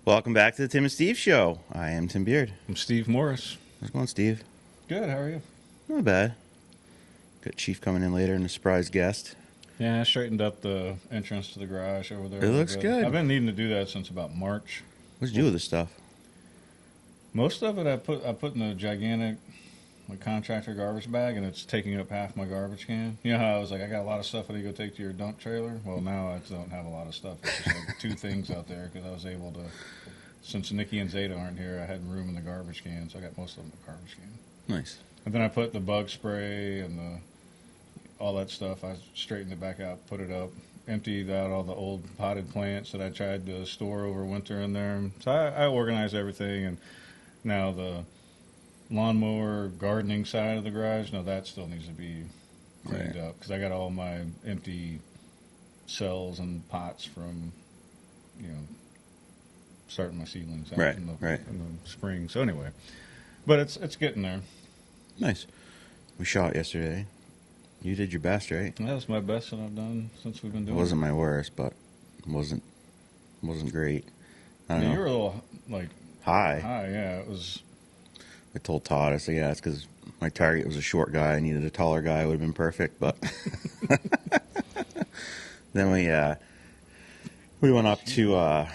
Welcome back to the Tim and Steve Show. I am Tim Beard. I'm Steve Morris. How's it going, Steve? Good, how are you? Not bad. Got Chief coming in later and a surprise guest. Yeah, I straightened up the entrance to the garage over there. It looks good. I've been needing to do that since about March. What'd you do with this stuff? Most of it I put in a gigantic contractor garbage bag, and it's taking up half my garbage can. You know how I was like, I got a lot of stuff I need to go take to your dump trailer? Well, now I don't have a lot of stuff. It's just like two things out there because I was able to, since Nikki and Zeta aren't here, I had room in the garbage can, so I got most of them in the garbage can. Nice. And then I put the bug spray and all that stuff. I straightened it back out, put it up, emptied out all the old potted plants that I tried to store over winter in there. So I organized everything, and now the lawnmower gardening side of the garage, no, that still needs to be cleaned up because I got all my empty cells and pots from, starting my seedlings out in the spring. So anyway, but it's getting there. Nice. We shot yesterday. You did your best, right? That was my best that I've done since we've been doing It wasn't my worst, but it wasn't great. I don't know. You were a little high. Yeah, it was. I told Todd, I said, yeah, it's because my target was a short guy. I needed a taller guy. It would have been perfect, but then we went up to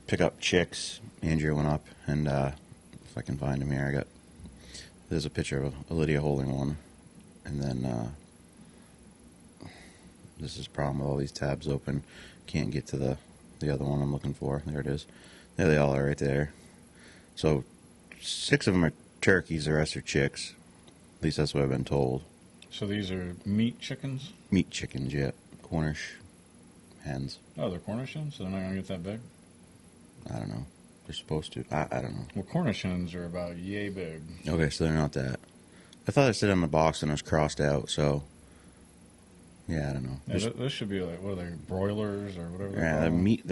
pick up chicks. Andrea went up, and if I can find him here, there's a picture of Lydia holding one, and then this is the problem with all these tabs open. Can't get to the other one I'm looking for. There it is. There they all are right there. So 6 of them are turkeys, the rest are chicks. At least that's what I've been told. So these are meat chickens? Meat chickens, yeah. Cornish hens. Oh, they're Cornish hens? So they're not going to get that big? I don't know. They're supposed to. I don't know. Well, Cornish hens are about yay big. Okay, so they're not that. I thought it said on the box and it was crossed out, so yeah, I don't know. Yeah, this should be like, what are they, broilers or whatever? Yeah, they're meat.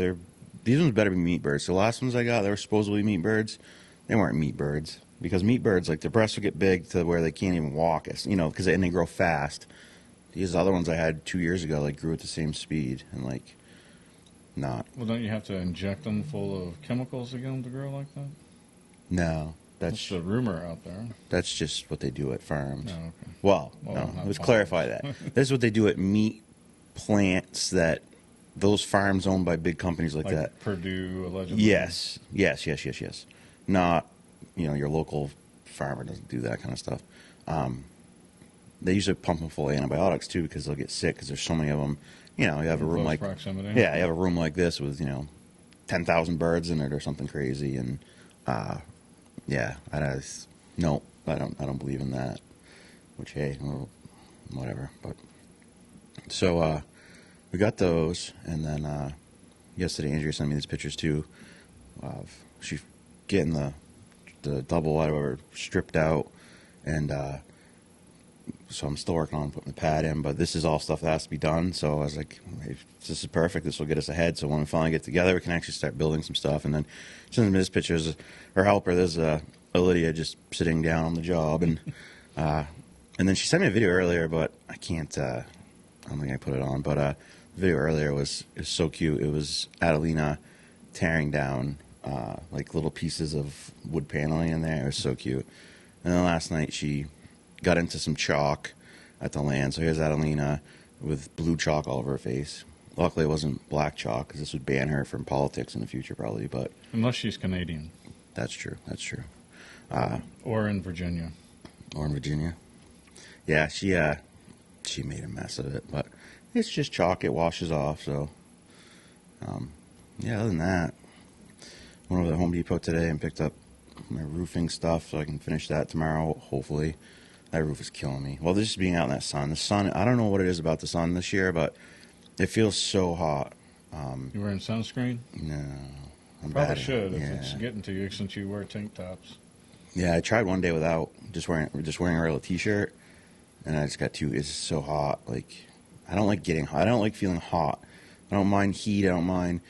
These ones better be meat birds. The last ones I got, they were supposedly meat birds. They weren't meat birds because meat birds, like, their breasts will get big to where they can't even walk. Because they grow fast. These other ones I had 2 years ago, like, grew at the same speed and not. Well, don't you have to inject them full of chemicals to get them to grow like that? No, that's the rumor out there. That's just what they do at farms. Oh, okay. Well, no, let's clarify that. This is what they do at meat plants that those farms owned by big companies like that. Purdue, allegedly. Yes. Not, your local farmer doesn't do that kind of stuff. They usually pump them full of antibiotics too because they'll get sick because there's so many of them. You have a room like proximity. Yeah, you have a room like this with 10,000 birds in it or something crazy, and yeah, I don't believe in that. Which, hey, well, whatever. But so we got those, and then yesterday Andrea sent me these pictures too. She's getting the double whatever stripped out, and so I'm still working on putting the pad in. But this is all stuff that has to be done. So I was like, hey, this is perfect. This will get us ahead. So when we finally get together, we can actually start building some stuff. And then she sends me this picture. Her helper, there's Lydia just sitting down on the job, and then she sent me a video earlier, but I can't. I don't think I put it on. But the video earlier was so cute. It was Adelina tearing down like little pieces of wood paneling in there. It was so cute. And then last night she got into some chalk at the land. So here's Adelina with blue chalk all over her face. Luckily, it wasn't black chalk because this would ban her from politics in the future, probably. But unless she's Canadian. That's true. Or in Virginia. Yeah, she made a mess of it, but it's just chalk. It washes off. So, yeah. Other than that, went over to Home Depot today and picked up my roofing stuff so I can finish that tomorrow. Hopefully, that roof is killing me. Well, this is being out in that sun. The sun. I don't know what it is about the sun this year, but it feels so hot. You wearing sunscreen? No. Probably should if it's getting to you since you wear tank tops. Yeah, I tried one day without just wearing a regular t-shirt, and I just got it's so hot. Like, I don't like getting hot. I don't like feeling hot. I don't mind heat. I don't mind.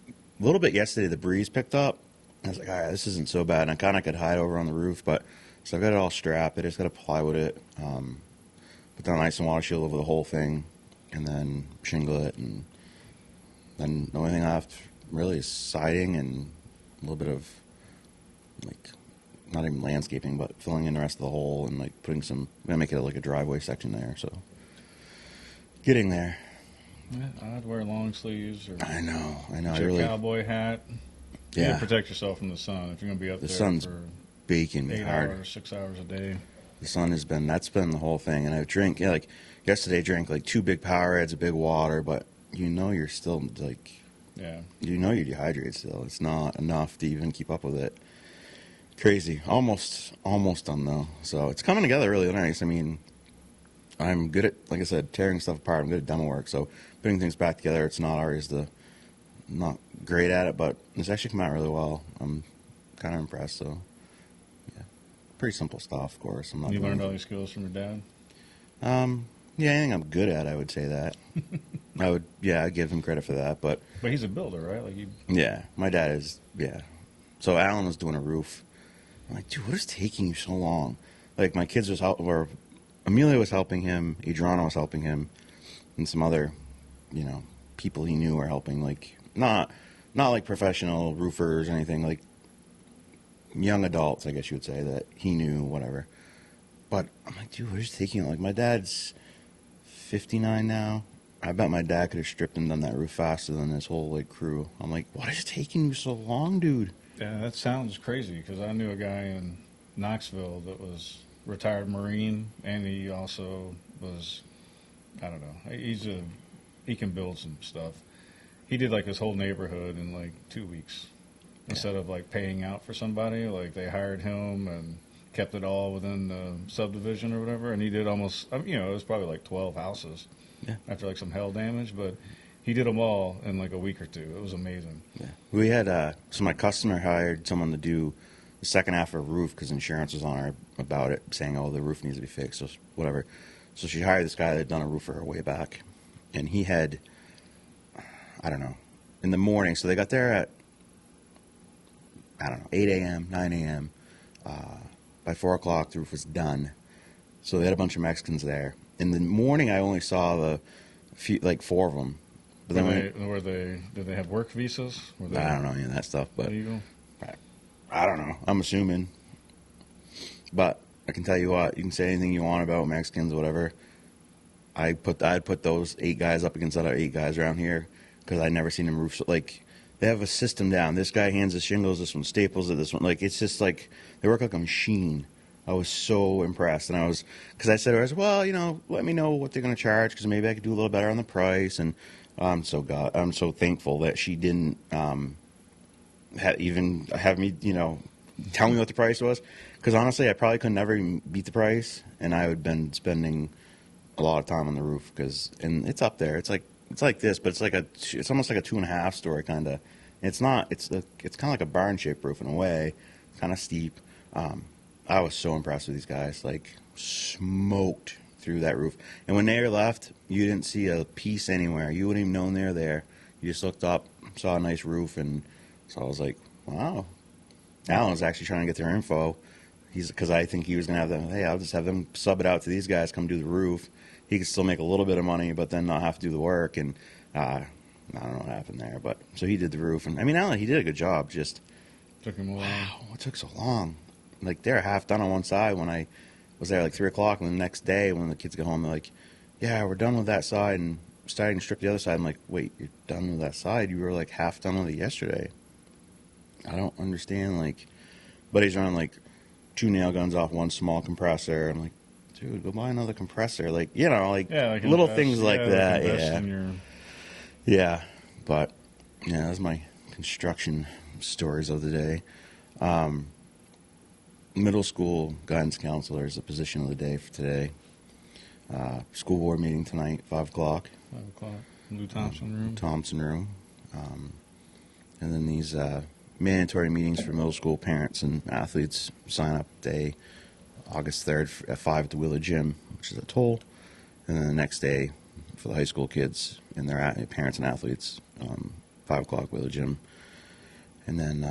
A little bit yesterday, the breeze picked up. I was like, all right, this isn't so bad. And I kind of could hide over on the roof, but so I've got it all strapped. I just got to plywood it, put down ice and water shield over the whole thing, and then shingle it. And then the only thing left really is siding and little bit of like not even landscaping, but filling in the rest of the hole and like putting some. I'm gonna make it like a driveway section there. So getting there. Yeah, I'd wear long sleeves or I know. I get your cowboy hat. You Yeah. gotta protect yourself from the sun if you're gonna be up The there sun's for baking me 8 hard. hours, 6 hours a day. The sun has been, that's been the whole thing. And I drink, yeah, like yesterday I drank like 2 big Powerades, a big water, but you're still like, Yeah. you're dehydrated still. It's not enough to even keep up with it. Crazy. Almost done though. So it's coming together really nice. I mean, I'm good at, like I said, tearing stuff apart. I'm good at demo work. So putting things back together, it's not always not great at it, but it's actually come out really well. I'm kind of impressed. So yeah, pretty simple stuff, of course. I'm not You doing learned all anything. these skills from your dad? Yeah, anything I'm good at, I would say that. I'd give him credit for that. But But he's a builder, right? Like yeah, my dad is, yeah. So Alan was doing a roof. I'm like, dude, what is taking you so long? Like my kids was helping, or Amelia was helping him, Adriana was helping him, and some other, people he knew were helping. Like not like professional roofers or anything. Like young adults, I guess you would say, that he knew, whatever. But I'm like, dude, what is taking you? Like my dad's 59 now. I bet my dad could have stripped and done that roof faster than this whole like crew. I'm like, what is taking you so long, dude? Yeah, that sounds crazy because I knew a guy in Knoxville that was retired Marine, and he also was, I don't know, he can build some stuff. He did like his whole neighborhood in like 2 weeks instead of like paying out for somebody. Like they hired him and kept it all within the subdivision or whatever, and he did almost, it was probably like 12 houses Yeah. after like some hail damage, but he did them all in like a week or two. It was amazing. Yeah. We had, so my customer hired someone to do the second half of a roof because insurance was on her about it, saying, oh, the roof needs to be fixed, so whatever. So she hired this guy that had done a roof for her way back. And he had, I don't know, in the morning. So they got there at, 8 a.m., 9 a.m. By 4 o'clock, the roof was done. So they had a bunch of Mexicans there. In the morning, I only saw like 4 of them. But then Did they have work visas? Were they I don't know any of that stuff, but legal? I don't know. I'm assuming. But I can tell you what, you can say anything you want about Mexicans, whatever. I'd put those 8 guys up against other 8 guys around here because I'd never seen them roof. Like, they have a system down. This guy hands the shingles, this one staples it, this one. Like, it's just like, they work like a machine. I was so impressed. And because I said to her, well, let me know what they're going to charge because maybe I could do a little better on the price. And I'm so thankful that she didn't even have me, tell me what the price was. Because honestly, I probably could never even beat the price, and I would have been spending a lot of time on the roof. And it's up there. It's like this, but it's almost like a 2.5 story kind of. It's not. It's kind of like a barn shaped roof in a way. It's kind of steep. I was so impressed with these guys. Like smoked through that roof. And when they left, you didn't see a piece anywhere. You wouldn't even known they were there. You just looked up, saw a nice roof, and so I was like, wow. Alan was actually trying to get their info. Because I think he was going to have them, hey, I'll just have them sub it out to these guys, come do the roof. He could still make a little bit of money, but then not have to do the work. And I don't know what happened there. But so he did the roof. And I mean, Alan, he did a good job. Just, Took him a while. wow, what took so long? Like, they're half done on one side when I was there like 3 o'clock. And the next day when the kids get home, they're like, yeah, we're done with that side and starting to strip the other side. I'm like, wait, you're done with that side? You were like half done with it yesterday. I don't understand. Like, but he's running like 2 nail guns off one small compressor. I'm like, dude, go buy another compressor. Like, like little things like that. Yeah. But yeah, that's my construction stories of the day. Middle school guidance counselor is the position of the day for today. School board meeting tonight, 5 o'clock. 5 o'clock. Lou Thompson room. Thompson room. And then these mandatory meetings for middle school parents and athletes. Sign up day, August 3rd at 5 at the Wheeler Gym, which is a toll. And then the next day for the high school kids and their parents and athletes, 5 o'clock Wheeler Gym. And then,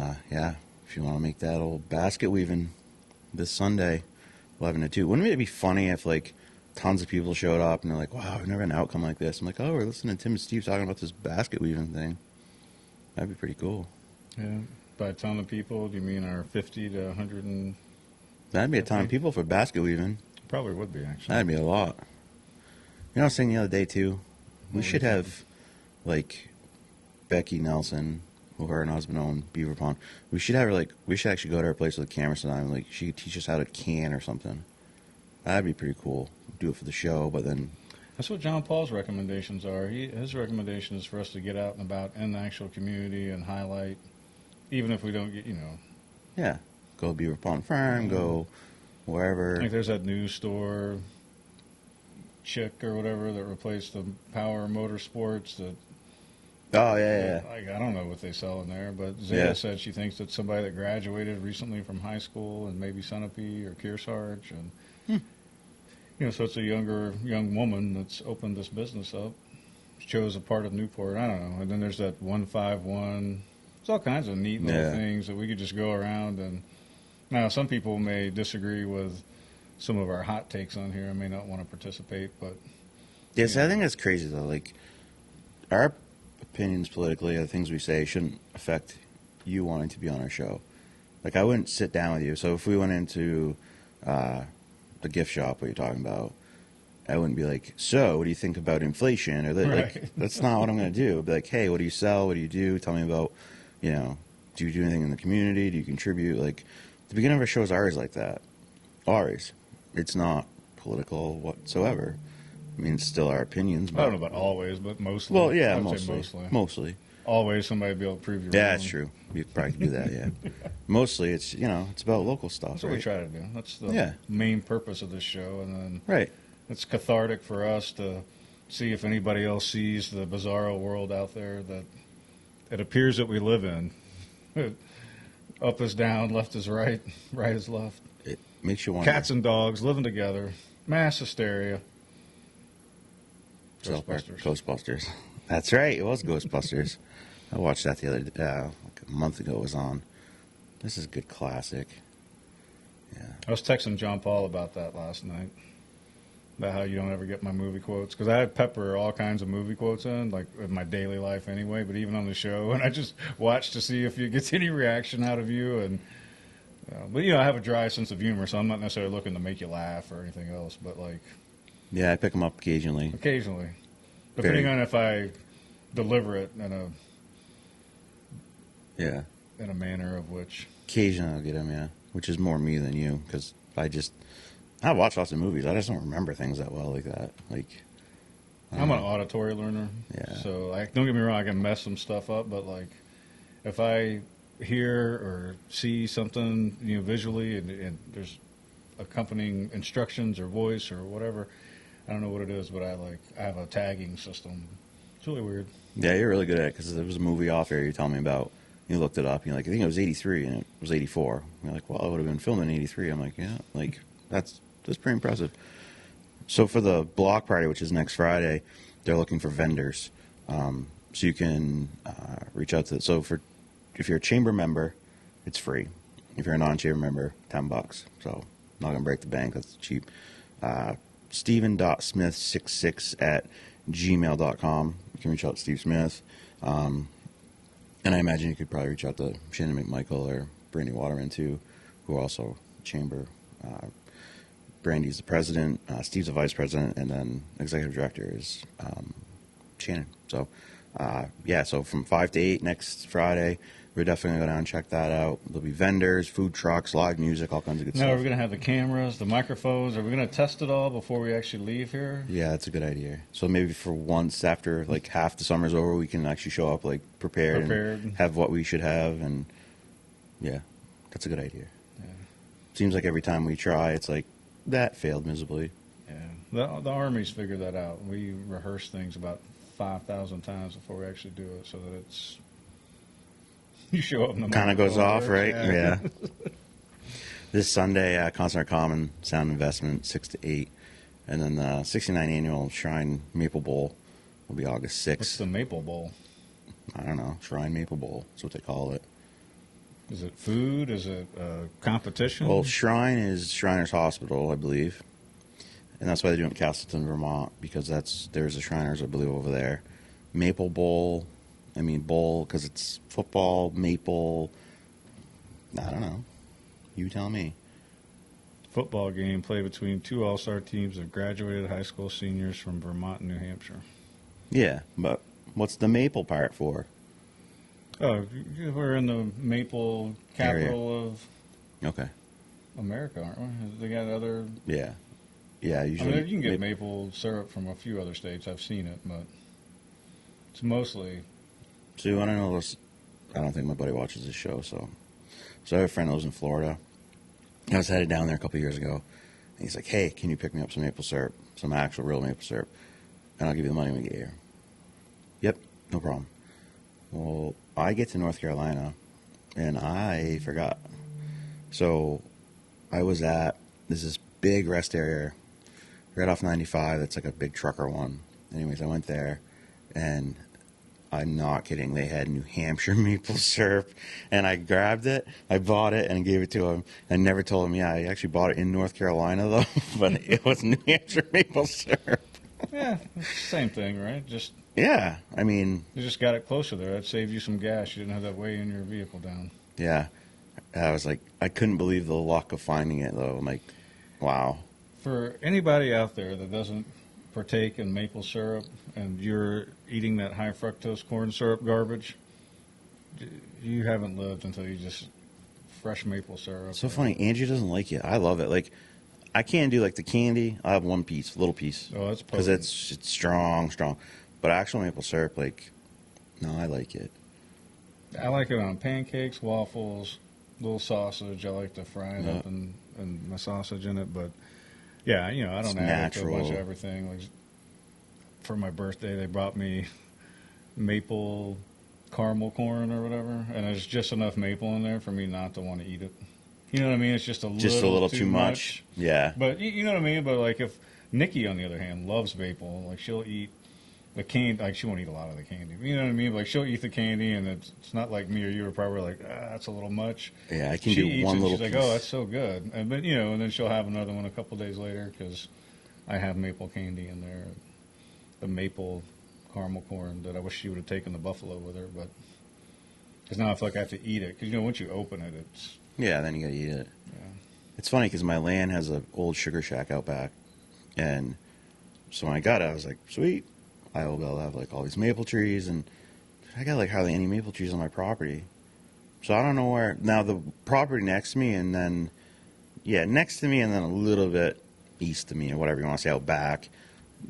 if you want to make that old basket weaving this Sunday, 11 to 2. Wouldn't it be funny if, like, tons of people showed up and they're like, wow, I've never had an outcome like this. I'm like, oh, we're listening to Tim and Steve talking about this basket weaving thing. That'd be pretty cool. Yeah. By a ton of people, do you mean our 50 to 100 and That'd be a ton of people for basket weaving. probably would be actually. That'd be a lot. You know, I was saying the other day too. We What should were you have like Becky Nelson, who her and husband own Beaver Pond. We should have her like. We should actually go to her place with a camera sometime. Like she could teach us how to can or something. That'd be pretty cool. Do it for the show, but then That's what John Paul's recommendations are. His recommendation is for us to get out and about in the actual community and highlight, even if we don't get, yeah, go Beaver Pond Farm, go wherever. like there's that news store chick or whatever that replaced the Power Motorsports that Oh yeah, yeah. like I don't know what they sell in there, but Zeta Yeah. said she thinks that somebody that graduated recently from high school and maybe Sunapee or Kearsarge and so it's a young woman that's opened this business up. Chose a part of Newport. I don't know. And then there's that 151. There's all kinds of neat little Yeah. things that we could just go around and now some people may disagree with some of our hot takes on here and may not want to participate, but Yes, I think that's crazy though. Like our opinions politically, the things we say, shouldn't affect you wanting to be on our show. Like I wouldn't sit down with you. So if we went into the gift shop, what you're talking about, I wouldn't be like, so what do you think about inflation? Or like, Right. that's not what I'm going to do. I'd be like, hey, what do you sell? What do you do? Tell me about, do you do anything in the community? Do you contribute? Like the beginning of our shows are always like that. Always. It's not political whatsoever. I mean, it's still our opinions. I But, don't know about always, but mostly. well, yeah, I would say mostly. mostly. Mostly. Always somebody be able to prove you Yeah, wrong. that's true. You probably could do that, yeah. Mostly it's, it's about local stuff, That's what right? we try to do. That's the Yeah. main purpose of this show, and then Right. it's cathartic for us to see if anybody else sees the bizarro world out there that it appears that we live in. Up is down, left is right, right is left. It makes you wonder. Cats and dogs living together, mass hysteria. South Park, Ghostbusters. Ghostbusters. That's right. It was Ghostbusters. I watched that the other day, like a month ago. It was on. This is a good classic. Yeah. I was texting John Paul about that last night, about how you don't ever get my movie quotes, because I pepper all kinds of movie quotes in, like in my daily life anyway, but even on the show, and I just watch to see if it gets any reaction out of you. And but I have a dry sense of humor, so I'm not necessarily looking to make you laugh or anything else, but like Yeah, I pick them up occasionally. occasionally, depending Very. on if I deliver it Yeah. in a manner of which. Occasionally I'll get them, yeah. Which is more me than you, because I watch lots of movies. I just don't remember things that well like that. Like, I'm an auditory learner, Yeah. so don't get me wrong, I can mess some stuff up, but like if I hear or see something visually and there's accompanying instructions or voice or whatever, I don't know what it is, but I have a tagging system. It's really weird. yeah, you're really good at it, because there was a movie off air you told me about. You looked it up. You're like, I think it was 83, and it was 84. You're like, well, it would have been filmed in 83. I'm like, yeah, like that's pretty impressive. So for the block party, which is next Friday, they're looking for vendors. So you can reach out to. So if you're a chamber member, it's free. If you're a non-chamber member, $10. So not gonna break the bank. That's cheap. Steven.smith66 at gmail.com. You can reach out to Steve Smith. And I imagine you could probably reach out to Shannon McMichael or Brandy Waterman too, who are also chamber. Brandy's the president, Steve's the vice president, and then executive director is Shannon. So, so from 5 to 8 next Friday, we're definitely going to go down and check that out. There'll be vendors, food trucks, live music, all kinds of good Now, are stuff. we going to have the cameras, the microphones? Are we going to test it all before we actually leave here? Yeah, that's a good idea. So maybe for once, after like half the summer's over, we can actually show up like prepared. And have what we should have, and yeah, that's a good idea. Yeah. Seems like every time we try, it's like that failed miserably. Yeah. The Army's figured that out. We rehearse things about 5,000 times before we actually do it, so that it's you show up and the Kind of goes microphone off, works. right? Yeah. This Sunday, Concert Common Sound Investment, 6 to 8. And then the 69 annual Shrine Maple Bowl will be August 6th. What's the Maple Bowl? I don't know. Shrine Maple Bowl. That's what they call it. Is it food? Is it competition? Well, Shrine is Shriners Hospital, I believe. And that's why they do it in Castleton, Vermont, because there's a Shriners, I believe, over there. Maple Bowl, bowl, because it's football, maple, I don't know. You tell me. Football game played between two all-star teams of graduated high school seniors from Vermont and New Hampshire. Yeah, but what's the maple part for? Oh, we're in the maple capital of Okay. America, aren't we? They got other. Yeah. Yeah, I usually. mean, you can get maple syrup from a few other states. I've seen it, but it's mostly. So you want to know this? I don't think my buddy watches this show, so I have a friend that lives in Florida. I was headed down there a couple years ago, and he's like, "Hey, can you pick me up some maple syrup, some actual real maple syrup, and I'll give you the money when we get here." Yep, no problem. Well, I get to North Carolina, and I forgot. So I was at this big rest area right off 95. That's like a big trucker one. Anyways, I went there, and I'm not kidding. They had New Hampshire maple syrup, and I grabbed it. I bought it and gave it to him. I never told him, yeah, I actually bought it in North Carolina, though, but it was New Hampshire maple syrup. Yeah, same thing, right? Just Yeah, I mean, you just got it closer there. That saved you some gas. You didn't have that weigh in your vehicle down. yeah. I was like, I couldn't believe the luck of finding it, though. I'm like, wow. For anybody out there that doesn't partake in maple syrup and you're eating that high fructose corn syrup garbage, you haven't lived until you just fresh maple syrup. So funny. Angie doesn't like it. I love it. Like, I can't do like the candy. I have one piece, little piece, Oh, that's because potent. it's strong. But actual maple syrup, like, no, I like it. I like it on pancakes, waffles, little sausage. I like to fry it up Yeah. and my sausage in it. But yeah, you know, I It's don't add it to a bunch of natural. everything. Like for my birthday, they brought me maple caramel corn or whatever, and there's just enough maple in there for me not to want to eat it. You know what I mean? It's just a Little too much. Yeah. But you know what I mean? But like if Nikki, on the other hand, loves maple, like she'll eat the candy. Like she won't eat a lot of the candy. You know what I mean? Like she'll eat the candy, and it's not like me or you are probably like, that's a little much. Yeah, I can She do eats one it, little she's piece. like, oh, that's so good. And but you know, and then she'll have another one a couple days later because I have maple candy in there, the maple caramel corn that I wish she would have taken the buffalo with her, but because now I feel like I have to eat it because you know once you open it, it's Yeah, then you gotta eat it. yeah. It's funny because my land has an old sugar shack out back, and so when I got it, I was like, sweet, I will be able to have like all these maple trees, and I got like hardly any maple trees on my property. So I don't know where now the property next to me, and then next to me, and then a little bit east of me, or whatever you want to say, out back.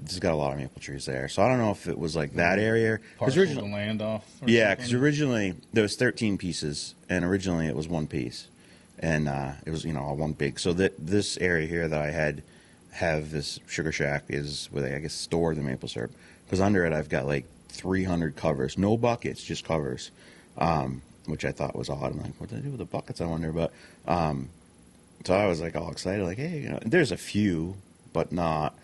Just got a lot of maple trees there. So I don't know if it was like that area. Parcel the land off. Or Yeah, something. because originally there was 13 pieces, and originally it was one piece, and it was all one big. So that this area here that I have this sugar shack is where they I guess store the maple syrup. Because under it I've got like 300 covers, no buckets, just covers, which I thought was odd. I'm like, what did I do with the buckets? I wonder, but so I was like all excited, like, hey, there's a few, but not.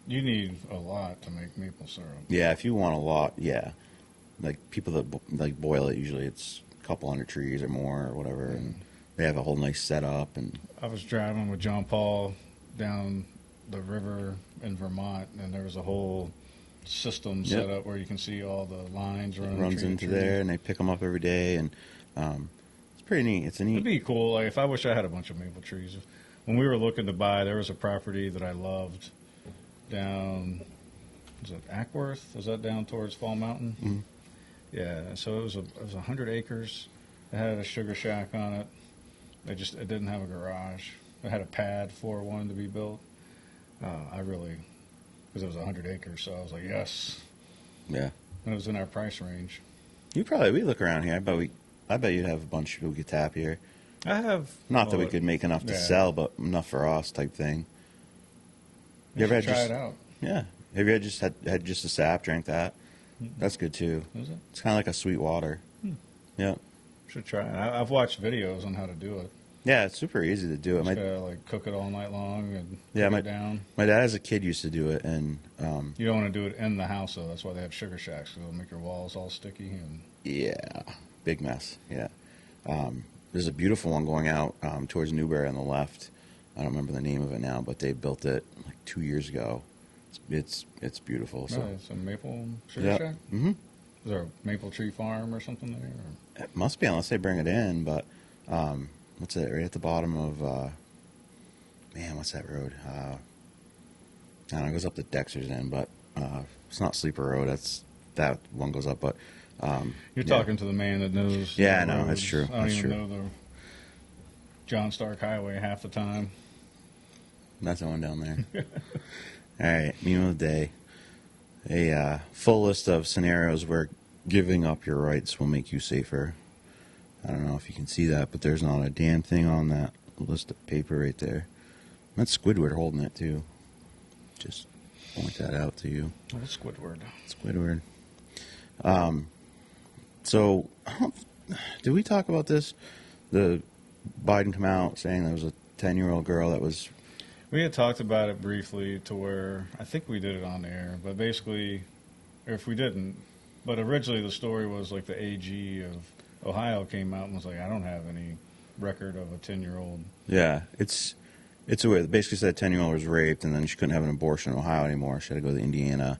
You need a lot to make maple syrup. Yeah, if you want a lot, yeah. Like people that like boil it, usually it's a couple hundred trees or more or whatever, and they have a whole nice setup. And I was driving with John Paul down the river in Vermont, and there was a whole system Yep. set up where you can see all the lines it running runs through the into trees. there, and they pick them up every day, and it's pretty neat. It's a It'd neat. be cool. Like if I wish I had a bunch of maple trees. When we were looking to buy, there was a property that I loved down. Was it Ackworth? Was that down towards Fall Mountain? Mhm. Yeah. So it was 100 acres. It had a sugar shack on it. It didn't have a garage. It had a pad for one to be built. Because it was 100 acres, so I was like, yes. Yeah, And it was in our price range. we look around here. I bet you'd have a bunch of people could tap here. I have Not that we could make enough to yeah. sell, but enough for us type thing. You ever should had try just- it out. Yeah. Have you had just a sap? Drank that? That's good too. Is it? It's kind of like a sweet water. Yeah. Should try it. I've watched videos on how to do it. Yeah, it's super easy to do it. Just gotta like cook it all night long and Yeah, cook it down. My dad as a kid used to do it, and You don't want to do it in the house though. That's why they have sugar shacks. Because it'll make your walls all sticky. And yeah, big mess. Yeah, there's a beautiful one going out towards Newberry on the left. I don't remember the name of it now, but they built it like 2 years ago. It's beautiful. So it's a maple sugar yeah, shack. hmm Is there a maple tree farm or something there? Or? it must be unless they bring it in. But what's that? Right at the bottom of man, what's that road? I don't know. It goes up to Dexter's End, but it's not Sleeper Road. That one goes up, but You're yeah. talking to the man that knows. Yeah, the I know. That's roads. true. I don't That's even true. know the John Stark Highway half the time. That's the one down there. All right, meme of the day. A full list of scenarios where giving up your rights will make you safer. I don't know if you can see that, but there's not a damn thing on that list of paper right there. That's Squidward holding it, too. Just point that out to you. Oh, Squidward. Squidward. So, did we talk about this? The Biden come out saying there was a 10-year-old girl that was... We had talked about it briefly to where I think we did it on air, but basically, or if we didn't, but originally the story was like the AG of Ohio came out and was like, I don't have any record of a 10-year-old. Yeah, it's a weird. Basically said a 10-year-old was raped and then she couldn't have an abortion in Ohio anymore. She had to go to Indiana.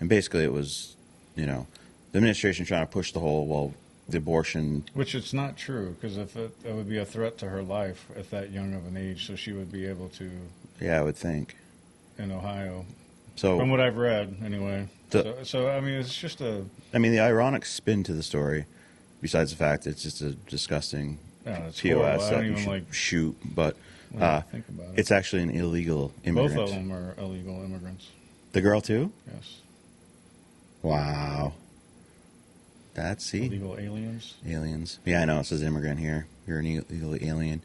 And basically it was, the administration trying to push the whole, well, the abortion. Which it's not true, because if it would be a threat to her life at that young of an age, so she would be able to, Yeah, I would think. in Ohio. So, From what I've read, anyway. The- So, I mean, it's just a... the ironic spin to the story, besides the fact it's just a disgusting it's horrible. POS I that don't you even should like shoot, but when I think about it. it's actually an illegal immigrant. Both of them are illegal immigrants. The girl too? Yes. Wow. That's Illegal aliens. aliens. Yeah, I know it says immigrant here. You're an illegal alien.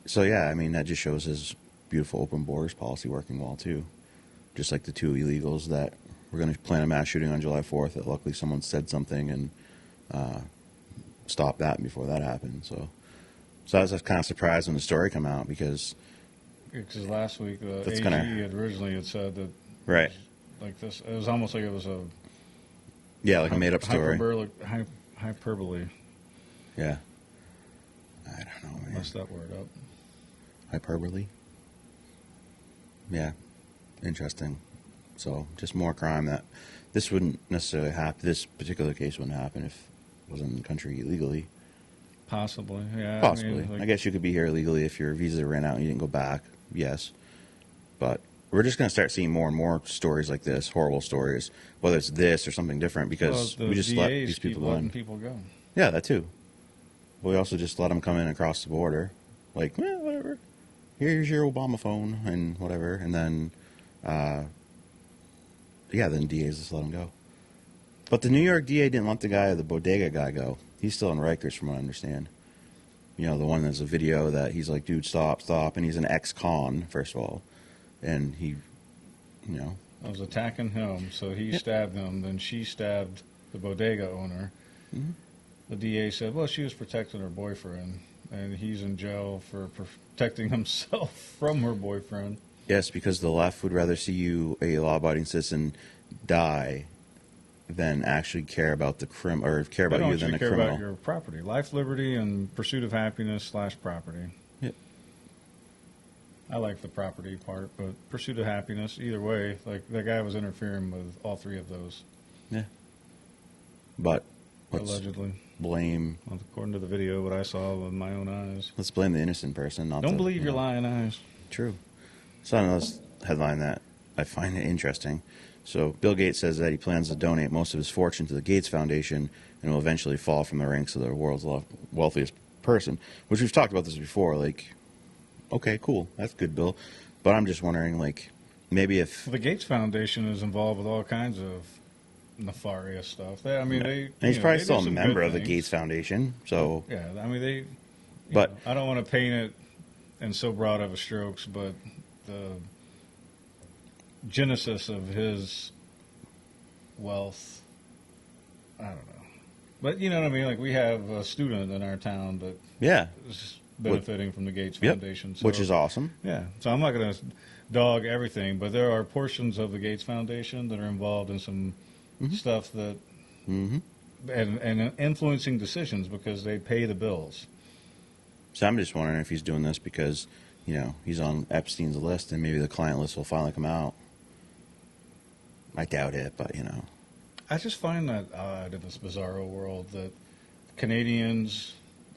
So yeah, that just shows his beautiful open borders policy working well too. Just like the two illegals that were going to plan a mass shooting on July 4th. That luckily someone said something and stopped that before that happened. So I was kind of surprised when the story came out because Because last week the That's AG gonna- had originally had said that right, like this. It was almost like it was a yeah, like a made up story. hyperbole. Yeah, I don't know, man. Mess that word up. Hyperbole. Yeah, interesting. So just more crime that this wouldn't necessarily happen. This particular case wouldn't happen if it was in the country illegally. Possibly, yeah. Possibly. I mean, I guess you could be here illegally if your visa ran out and you didn't go back. Yes. But we're just going to start seeing more and more stories like this, horrible stories, whether it's this or something different, because well, the we just DAs let these keep people letting in. people go. Yeah, that too. But we also just let them come in across the border. Like, whatever. Here's your Obama phone and whatever. And then, then DAs just let them go. But the New York DA didn't let the bodega guy go. He's still in Rikers, from what I understand. The one that's a video that he's like, dude, stop. And he's an ex-con, first of all. And he, I was attacking him, so he stabbed him. Then she stabbed the bodega owner. Mm-hmm. The DA said, well, she was protecting her boyfriend, and he's in jail for protecting himself from her boyfriend. yes, because the left would rather see you, a law-abiding citizen, die than actually care about the or care They about don't you than actually a care criminal. about your property, life, liberty, and pursuit of happiness / property. Yep. I like the property part, but pursuit of happiness, either way, like that guy was interfering with all three of those, Yeah. But let's allegedly. blame According to the video, what I saw with my own eyes. the innocent person. Not Don't the, believe your lying eyes. True. So another headline that I find it interesting. So Bill Gates says that he plans to donate most of his fortune to the Gates Foundation and will eventually fall from the ranks of the world's wealthiest person, which we've talked about this before. Like, okay, cool. That's good, Bill. But I'm just wondering, like, maybe if... The Gates Foundation is involved with all kinds of nefarious stuff. They and he's probably still a member of the Gates Foundation, so... Yeah, I mean, they... But I don't want to paint it in so broad of a strokes, but the genesis of his wealth, I don't know. But you know what I mean? Like, we have a student in our town that yeah, is benefiting from the Gates yep, Foundation. So, which is awesome. yeah. So I'm not going to dog everything, but there are portions of the Gates Foundation that are involved in some stuff that, and influencing decisions because they pay the bills. So I'm just wondering if he's doing this because, he's on Epstein's list and maybe the client list will finally come out. I doubt it, but, I just find that odd in this bizarro world that Canadians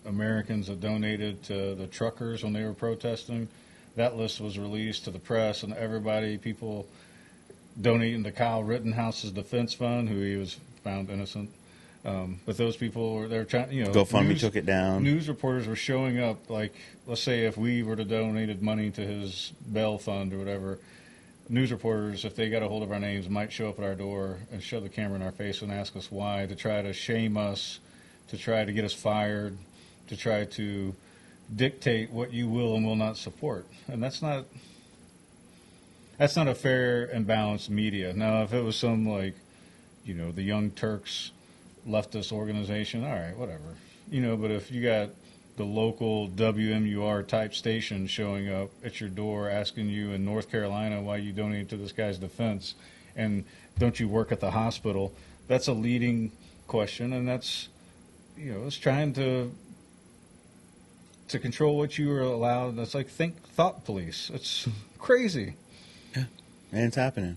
Americans that donated to the truckers when they were protesting. That list was released to the press, and everybody, people donating to Kyle Rittenhouse's defense fund, who he was found innocent. But those people were, they're trying, GoFundMe took it down. News reporters were showing up, like, let's say if we were to donated money to his bail fund or whatever, news reporters, if they got a hold of our names, might show up at our door and shove the camera in our face and ask us why, to try to shame us, to try to get us fired, to try to dictate what you will and will not support. And that's not a fair and balanced media. Now, if it was some, like, the Young Turks leftist organization, all right, whatever. But if you got the local WMUR type station showing up at your door asking you in North Carolina why you donated to this guy's defense, and don't you work at the hospital, that's a leading question, and that's, it's trying to control what you are allowed. That's like thought police. It's crazy. Yeah, and it's happening.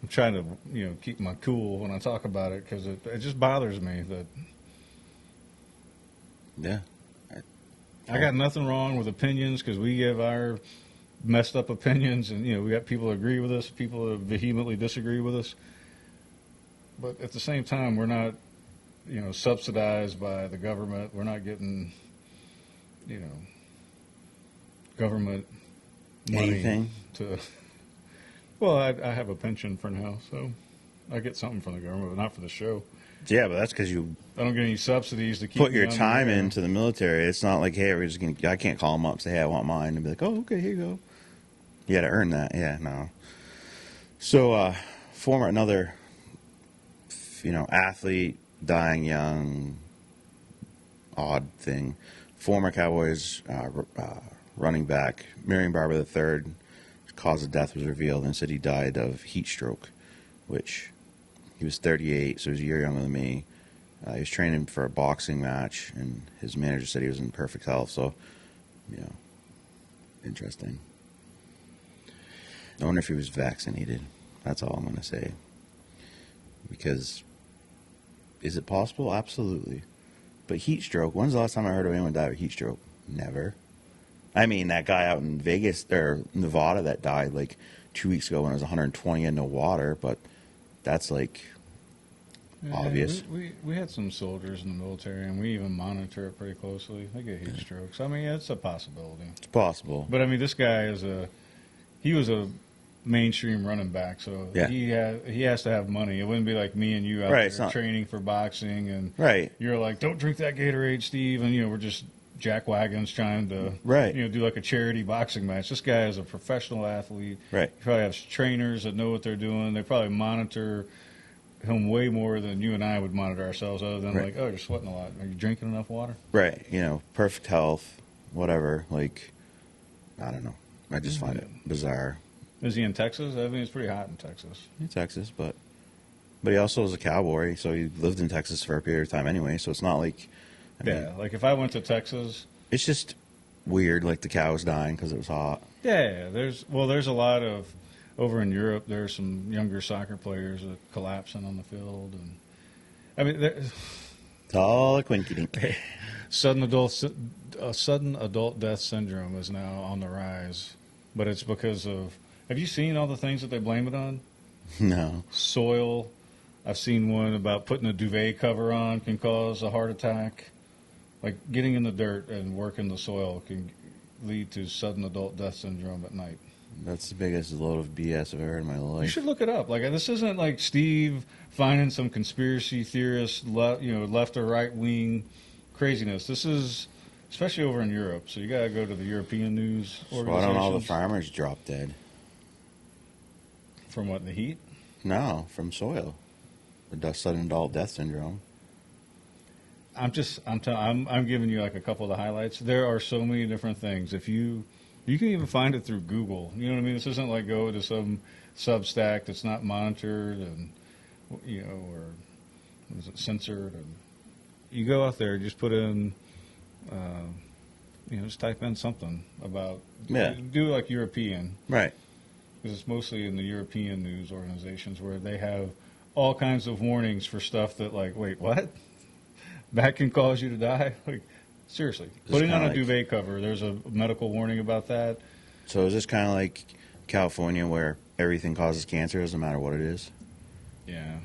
I'm trying to, keep my cool when I talk about it, because it just bothers me that. Yeah. I got nothing wrong with opinions, because we give our messed up opinions, and we got people that agree with us, people that vehemently disagree with us. But at the same time, we're not, subsidized by the government. We're not getting, government money Anything. to. Well, I have a pension for now, so I get something from the government, but not for the show. Yeah, but that's because you I don't get any subsidies to keep put me your on the time air. into the military. It's not like, hey, we're just gonna. I can't call them up and say, hey, I want mine, and be like, oh, okay, here you go. You got to earn that. Yeah, no. So, another, athlete dying young, odd thing. Former Cowboys running back Marion Barber III, cause of death was revealed, and said he died of heat stroke, which he was 38, so he was a year younger than me. He was training for a boxing match, and his manager said he was in perfect health. So, interesting. I wonder if he was vaccinated. That's all I'm going to say. Because, is it possible? Absolutely. But heat stroke, when's the last time I heard of anyone die of heat stroke? Never. I mean, that guy out in Vegas, or Nevada, that died like 2 weeks ago when it was 120 and no water, but that's like obvious. We had some soldiers in the military, and we even monitor it pretty closely. They get heat strokes. I mean, it's a possibility. It's possible. But I mean, this guy he was a mainstream running back, so Yeah. he has to have money. It wouldn't be like me and you out Right, it's there not- training for boxing, and Right. you're like, don't drink that Gatorade, Steve, and we're just jackwagons trying to Right. do like a charity boxing match. This guy is a professional athlete. Right. He probably has trainers that know what they're doing. They probably monitor him way more than you and I would monitor ourselves, other than Right. like, oh, you're sweating a lot. Are you drinking enough water? Right. Perfect health, whatever. Like, I don't know. I just find it bizarre. Is he in Texas? I mean, it's pretty hot in Texas. In Texas, but he also was a cowboy, so he lived in Texas for a period of time anyway. So it's not like, I mean, Yeah, like if I went to Texas, it's just weird. Like the cow was dying because it was hot. yeah, there's a lot of over in Europe. There's some younger soccer players that collapsing on the field, and I mean, It's all a quinky dink. sudden adult death syndrome is now on the rise, but it's because of. Have you seen all the things that they blame it on? No. Soil. I've seen one about putting a duvet cover on can cause a heart attack. Like getting in the dirt and working the soil can lead to sudden adult death syndrome at night. That's the biggest load of BS I've ever heard in my life. You should look it up. Like this isn't like Steve finding some conspiracy theorist, left or right wing craziness. This is especially over in Europe. So you got to go to the European news Why organizations. don't all the farmers drop dead? From what, the heat? No, from soil. The sudden adult death syndrome. I'm giving you like a couple of the highlights. There are so many different things. If you can even find it through Google. You know what I mean? This isn't like go to some Substack that's not monitored and or was it censored? And you go out there, just put in, just type in something about. Yeah. Do like European, Right. because it's mostly in the European news organizations where they have all kinds of warnings for stuff that like, wait, what? That can cause you to die? Like, Seriously, This is putting on kinda a like- duvet cover. There's a medical warning about that. So is this kind of like California, where everything causes cancer, doesn't matter what it is? Yeah,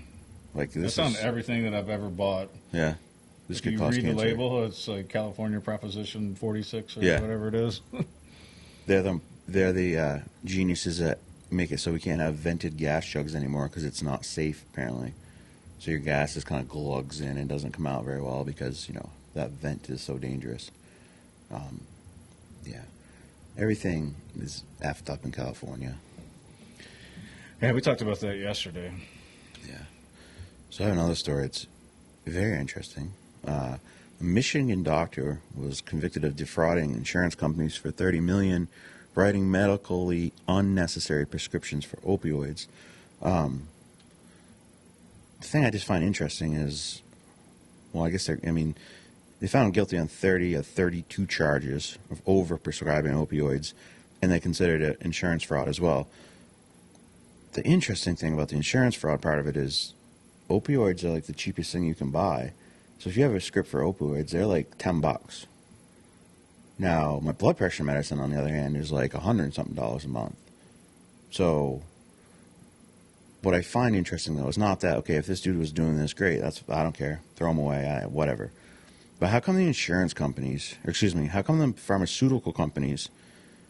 Like this that's on is everything that I've ever bought. yeah. This If could you cause read cancer. the label, it's like California Proposition 46 or Yeah. whatever it is. They're the geniuses that make it so we can't have vented gas jugs anymore because it's not safe apparently. So your gas just kind of glugs in and doesn't come out very well because that vent is so dangerous. Yeah, everything is effed up in California. Yeah, we talked about that yesterday. Yeah. So I have another story. It's very interesting. A Michigan doctor was convicted of defrauding insurance companies for $30 million, writing medically unnecessary prescriptions for opioids. The thing I just find interesting is, well, I guess they found him guilty on 30 of 32 charges of over-prescribing opioids, and they considered it insurance fraud as well. The interesting thing about the insurance fraud part of it is opioids are like the cheapest thing you can buy. So if you have a script for opioids, they're like $10. Now, my blood pressure medicine, on the other hand, is like $100 something a month. So what I find interesting, though, is not that, okay, if this dude was doing this, great, I don't care, throw him away, whatever. But how come the insurance companies, how come the pharmaceutical companies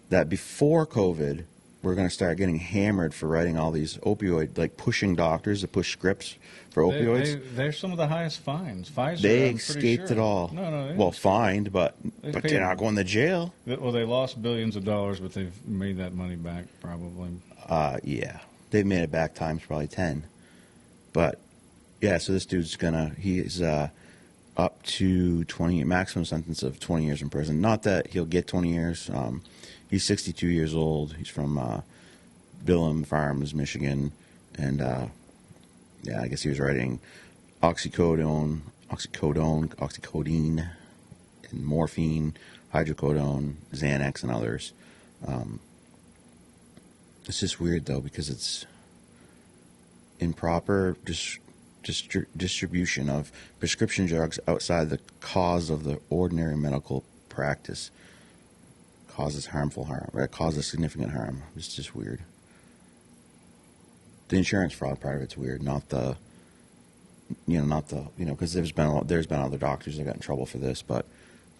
that before COVID were going to start getting hammered for writing all these opioid, like pushing doctors to push scripts for opioids? They're some of the highest fines. Pfizer, They I'm pretty escaped sure. it all. No. Well, fined, but They they're paid- not going to jail. Well, they lost billions of dollars, but they've made that money back probably. Yeah, they've made it back times probably 10. But yeah, so this dude's he's up to 20, maximum sentence of 20 years in prison. Not that he'll get 20 years. He's 62 years old. He's from Billum Farms, Michigan, and yeah, I guess he was writing oxycodone, and morphine, hydrocodone, Xanax, and others. It's just weird, though, because it's improper distribution of prescription drugs outside the cause of the ordinary medical practice causes harmful harm, or it causes significant harm. It's just weird. The insurance fraud part of it's weird, not the because there's been other doctors that got in trouble for this, but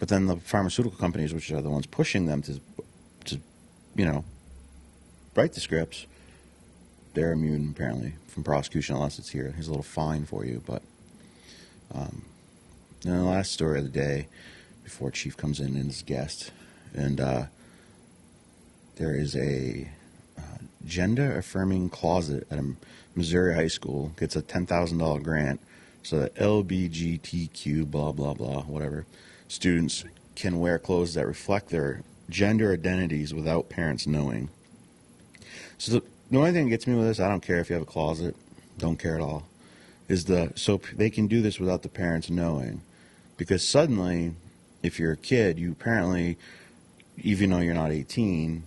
then the pharmaceutical companies, which are the ones pushing them to write the scripts, they're immune apparently from prosecution unless it's here. Here's a little fine for you, but and the last story of the day before Chief comes in and is guest, and there is a gender-affirming closet at a Missouri high school gets a $10,000 grant so that LBGTQ blah blah blah whatever students can wear clothes that reflect their gender identities without parents knowing. So the only thing that gets me with this, I don't care if you have a closet, don't care at all, is so they can do this without the parents knowing, because suddenly, if you're a kid, you apparently, even though you're not 18.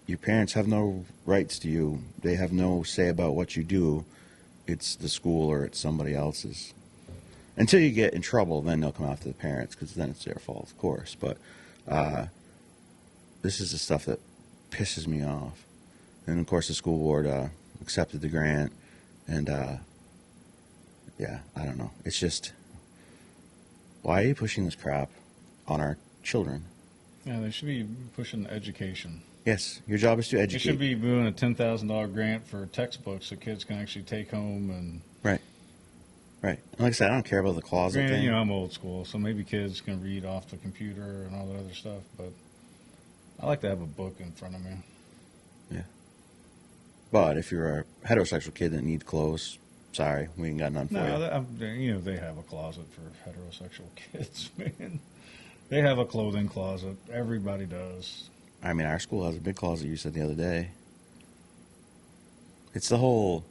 Your parents have no rights to you. They have no say about what you do. It's the school or it's somebody else's. Until you get in trouble, then they'll come after the parents, because then it's their fault, of course. But this is the stuff that pisses me off. And, of course, the school board accepted the grant. And, yeah, I don't know. It's just, why are you pushing this crap on our children? Yeah, they should be pushing education. Yes, your job is to They educate. should be doing a $10,000 grant for textbooks that kids can actually take home. And Right. And like I said, I don't care about the closet granted, thing. I'm old school, so maybe kids can read off the computer and all that other stuff. But I like to have a book in front of me. Yeah. But if you're a heterosexual kid that needs clothes, sorry, we ain't got none for you. They have a closet for heterosexual kids, man. They have a clothing closet. Everybody does. I mean, our school has a big closet, you said the other day. It's the whole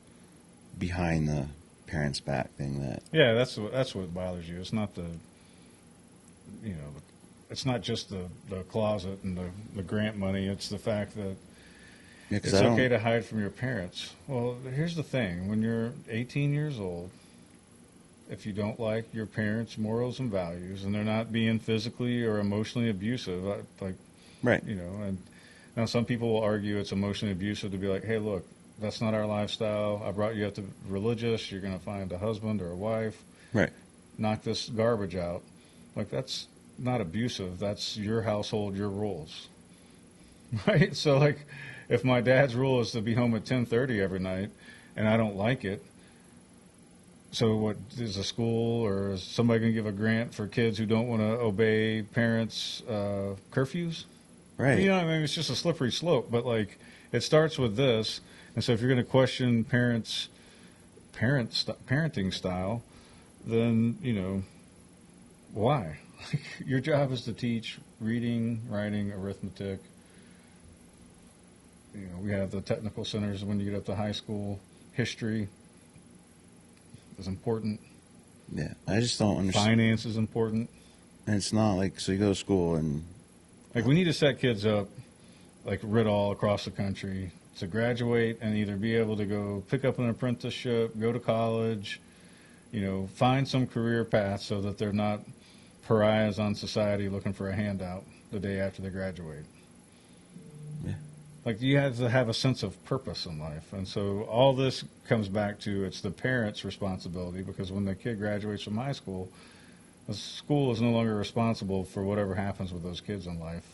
behind the parents' back thing that... Yeah, that's what bothers you. It's not it's not just the closet and the grant money. It's the fact that Yeah, 'cause it's okay to hide from your parents. Well, here's the thing. When you're 18 years old, if you don't like your parents' morals and values, and they're not being physically or emotionally abusive, like, Right. you know, and now some people will argue it's emotionally abusive to be like, hey, look, that's not our lifestyle. I brought you up to religious. You're going to find a husband or a wife. Right. Knock this garbage out. Like, that's not abusive. That's your household, your rules. Right? So, like, if my dad's rule is to be home at 10:30 every night and I don't like it, so what is a school or is somebody going to give a grant for kids who don't want to obey parents' curfews? Right. You know, I mean, it's just a slippery slope. But like, it starts with this, and so if you're going to question parenting style, then why? Your job is to teach reading, writing, arithmetic. We have the technical centers when you get up to high school. History is important. Yeah. I just don't understand. Finance is important. And it's not like, so you go to school and, Like, we need to set kids up, like Riddall across the country, to graduate and either be able to go pick up an apprenticeship, go to college, find some career path so that they're not pariahs on society looking for a handout the day after they graduate. yeah. Like, you have to have a sense of purpose in life. And so all this comes back to it's the parent's responsibility, because when the kid graduates from high school, the school is no longer responsible for whatever happens with those kids in life.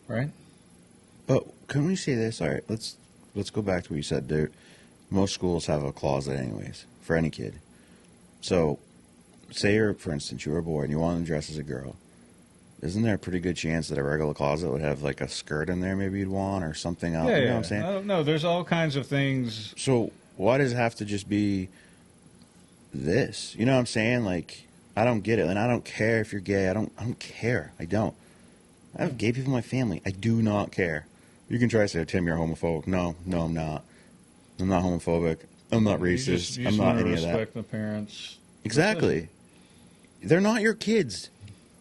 Right? But can we say this? All right, let's go back to what you said. There, most schools have a closet anyways for any kid. So, say for instance, you were a boy and you wanted to dress as a girl. Isn't there a pretty good chance that a regular closet would have like a skirt in there maybe you'd want or something else? Yeah, You know yeah. what I'm saying? I don't know. There's all kinds of things. So why does it have to just be this? You know what I'm saying? Like, I don't get it. And I don't care if you're gay. I don't care. I don't. I have gay people in my family. I do not care. You can try to say, Tim, you're homophobic. No, I'm not. I'm not homophobic. I'm not racist. You I'm just not want to any of that. respect the parents. Exactly. They're not your kids.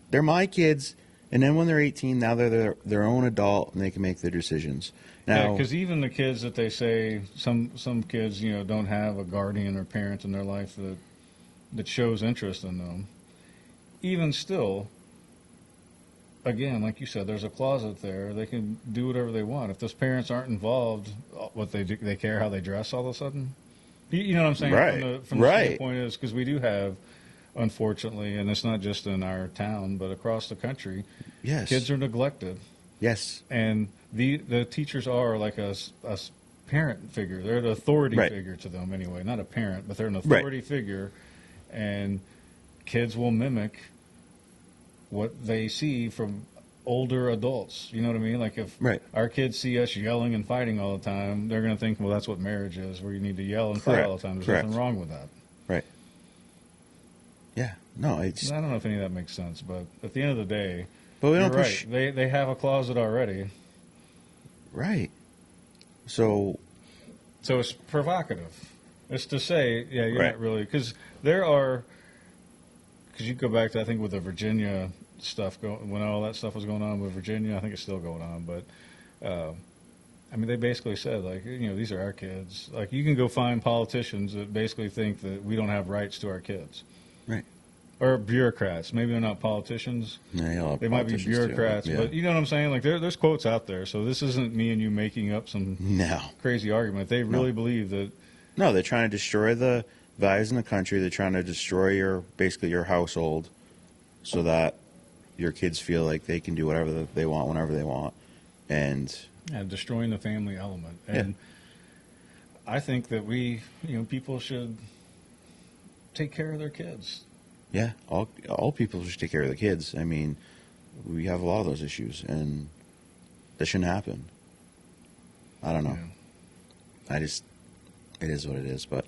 They're my kids. And then when they're 18, now they're their own adult and they can make their decisions. Now, Because even the kids that they say, some kids, don't have a guardian or parent in their life that shows interest in them. Even still, again, like you said, there's a closet there. They can do whatever they want. If those parents aren't involved, what they do, they care how they dress all of a sudden. You know what I'm saying? Right. From the Right. standpoint is, because we do have, unfortunately, and it's not just in our town, but across the country, yes. kids are neglected. Yes. And the teachers are like a parent figure. They're the authority Right. figure to them anyway. Not a parent, but they're an authority figure. And kids will mimic what they see from older adults. You know what I mean? Like, if Right. our kids see us yelling and fighting all the time, they're going to think, well, that's what marriage is, where you need to yell and fight all the time. There's Correct. nothing wrong with that. Right. Yeah. No, I don't know if any of that makes sense, but at the end of the day, but we you're don't push. right. They have a closet already. Right. So, So it's provocative. It's to say, yeah, you're Right. not really, because you go back to, I think, with the Virginia stuff, when all that stuff was going on with Virginia, I think it's still going on, but, I mean, they basically said, like, these are our kids. Like, you can go find politicians that basically think that we don't have rights to our kids. right. Or bureaucrats. Maybe they're not politicians. Yeah, y'all are They might be politicians too. bureaucrats, Yeah. but you know what I'm saying? Like, there's quotes out there, so this isn't me and you making up some No. crazy argument. They really believe that. No, they're trying to destroy the values in the country. They're trying to destroy basically your household so that your kids feel like they can do whatever they want whenever they want. And Yeah, destroying the family element. And I think that people should take care of their kids. yeah, all people should take care of the kids. I mean, we have a lot of those issues, and that shouldn't happen. I don't know. Yeah. It is what it is, but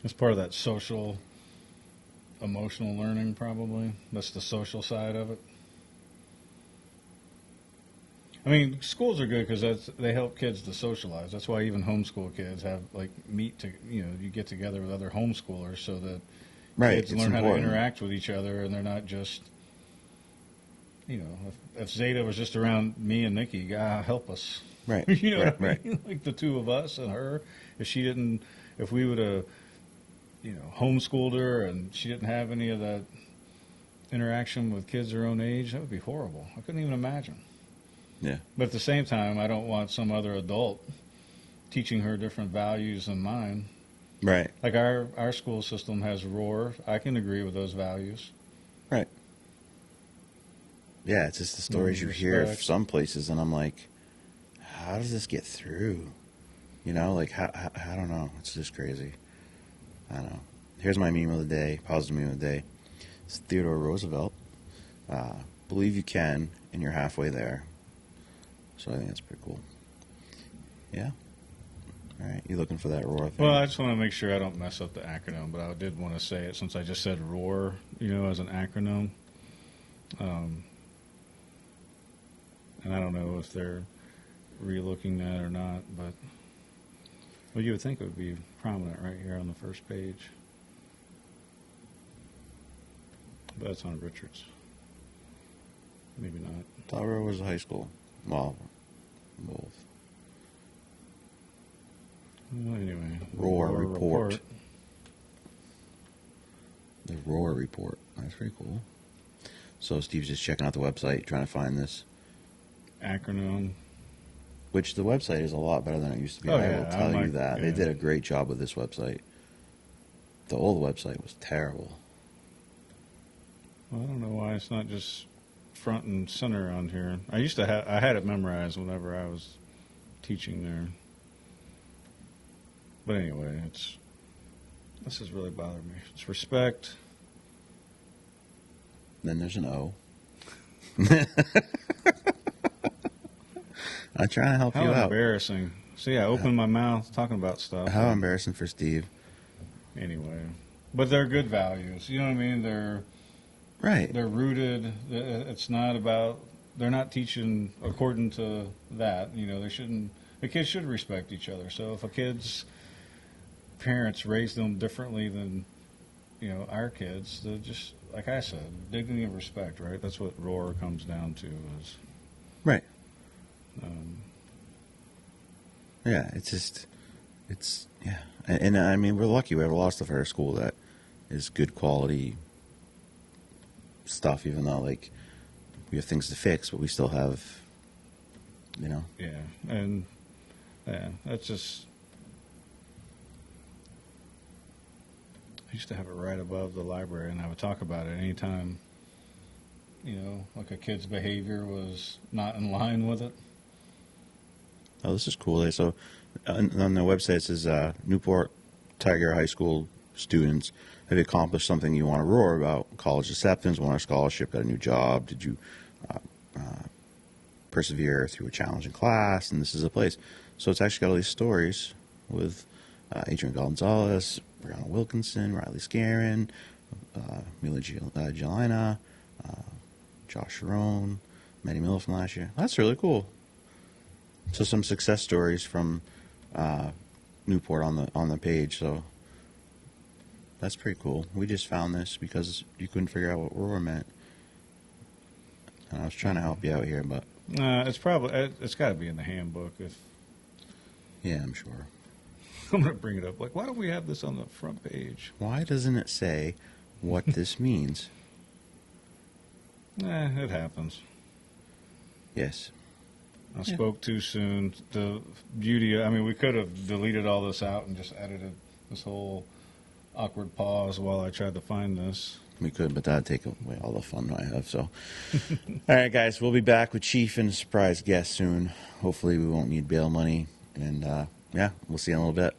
It's part of that social, emotional learning, probably. That's the social side of it. I mean, schools are good because they help kids to socialize. That's why even homeschool kids have, like, you get together with other homeschoolers so that right, kids it's learn how to important. interact with each other, and they're not just, if Zeta was just around me and Nikki, God help us. Right, You know right, what I right. mean? Like the two of us and her. If we would have homeschooled her and she didn't have any of that interaction with kids her own age, that would be horrible. I couldn't even imagine. Yeah. But at the same time, I don't want some other adult teaching her different values than mine. Right. Like our school system has ROAR. I can agree with those values. Right. Yeah, it's just the stories you hear of some places, and I'm like, how does this get through? Like, how I don't know. It's just crazy. I don't know. Here's my meme of the day, positive meme of the day. It's Theodore Roosevelt. Believe you can, and you're halfway there. So I think that's pretty cool. Yeah. All right. You looking for that ROAR thing? Well, I just want to make sure I don't mess up the acronym, but I did want to say it since I just said ROAR, as an acronym. And I don't know if they're relooking that or not, but you would think it would be prominent right here on the first page. But that's on Richards. Maybe not. Delaware was a high school. Well, both. Well, anyway. ROAR report. The ROAR report. That's pretty cool. So Steve's just checking out the website, trying to find this. Acronym. Which the website is a lot better than it used to be. Oh, I yeah, will tell you that. yeah. They did a great job with this website. The old website was terrible. Well, I don't know why it's not just front and center on here. I used to I had it memorized whenever I was teaching there. But anyway, this has really bothered me. It's respect. Then there's an O. I'm trying to help you out. How embarrassing. See, I opened my mouth talking about stuff. How embarrassing for Steve. Anyway. But they're good values. You know what I mean? They're rooted. It's not about, they're not teaching according to that. The kids should respect each other. So if a kid's parents raise them differently than, our kids, they're just, like I said, dignity and respect, right? That's what ROAR comes down to is. Right. Yeah, yeah. And I mean, we're lucky. We have a lot of stuff at our school that is good quality stuff, even though, like, we have things to fix, but we still have, Yeah, and, that's just, I used to have it right above the library, and I would talk about it anytime, like a kid's behavior was not in line with it. Oh, this is cool. So on the website it says Newport Tiger High School students, have you accomplished something you want to roar about? College acceptance, won a scholarship, got a new job. Did you persevere through a challenging class? And this is a place. So it's actually got all these stories with Adrian Gonzalez, Brianna Wilkinson, Riley Scarin, Mila Jelena, Josh Sharon, Maddie Miller from last year. That's really cool. So some success stories from Newport on the page. So that's pretty cool. We just found this because you couldn't figure out what ROAR meant. And I was trying to help you out here, but it's got to be in the handbook. Yeah, I'm sure. I'm going to bring it up. Like, why don't we have this on the front page? Why doesn't it say what this means? It happens. Yes. I spoke too soon. The beauty, we could have deleted all this out and just edited this whole awkward pause while I tried to find this. We could, but that'd take away all the fun I have. So, all right, guys, we'll be back with Chief and a surprise guest soon. Hopefully, we won't need bail money. And, we'll see you in a little bit.